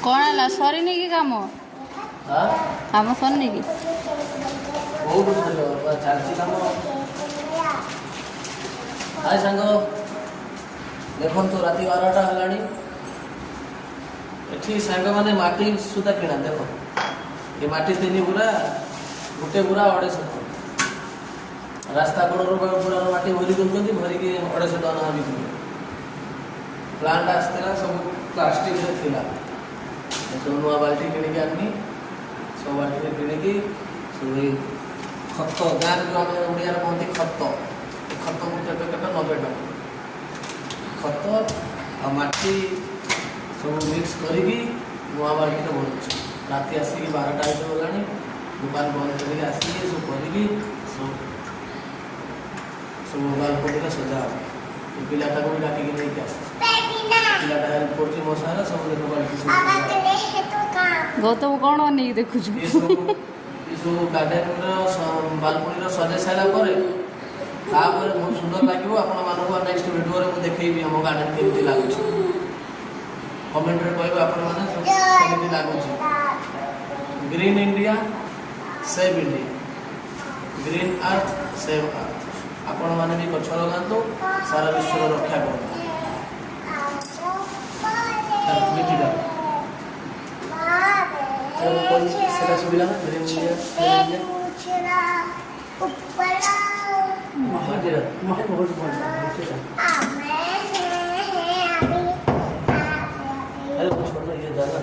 कौन है सरी नहीं कि काम काम सरनी कि हाय सांग देखो तो राति 12टा है एठी सांग माने माटी सुधा किणा देखो ये माटी तीन बुरा गोटे बुरा 250 रास्ता कड़र बुरा माटी भरी दूसरी भरिकी 250 टका बिक्री प्लांट आसला सब प्लास्टिक से थिला सब नुआ बाल्टी किणिकी आनी सब बाल्टी किणिकी सब खत गाँव जो आम ओडिया कहते खत खत गोटे पैकेट 90 टका खत आ माटी सब मिक्स करी नुआ बाल्टी भरुच राति आसिक 12टा गलानी दुकान बंद करके आसिक सब करी सब बालकोनी सजा पिलाटा को भी डाकिक नहीं आस पिलाटा हेल्प कर मो सारा सब देखो बाल्टी गौतम कौन नहीं देखु गार्डेन बालकोनी सजा सारा बहुत सुंदर लगे आपण नेक्स्ट वीडियो रे देखी हम गार्डेन केमती लगुच कमेंट रे कहबे आपण माने लगुच green India save India green earth save earth आपण माने भी गछ लगातो सारा विश्व रक्षा करो सेटा सुविधा ना ग्रीन इंडिया अरे कुछ ये ज्यादा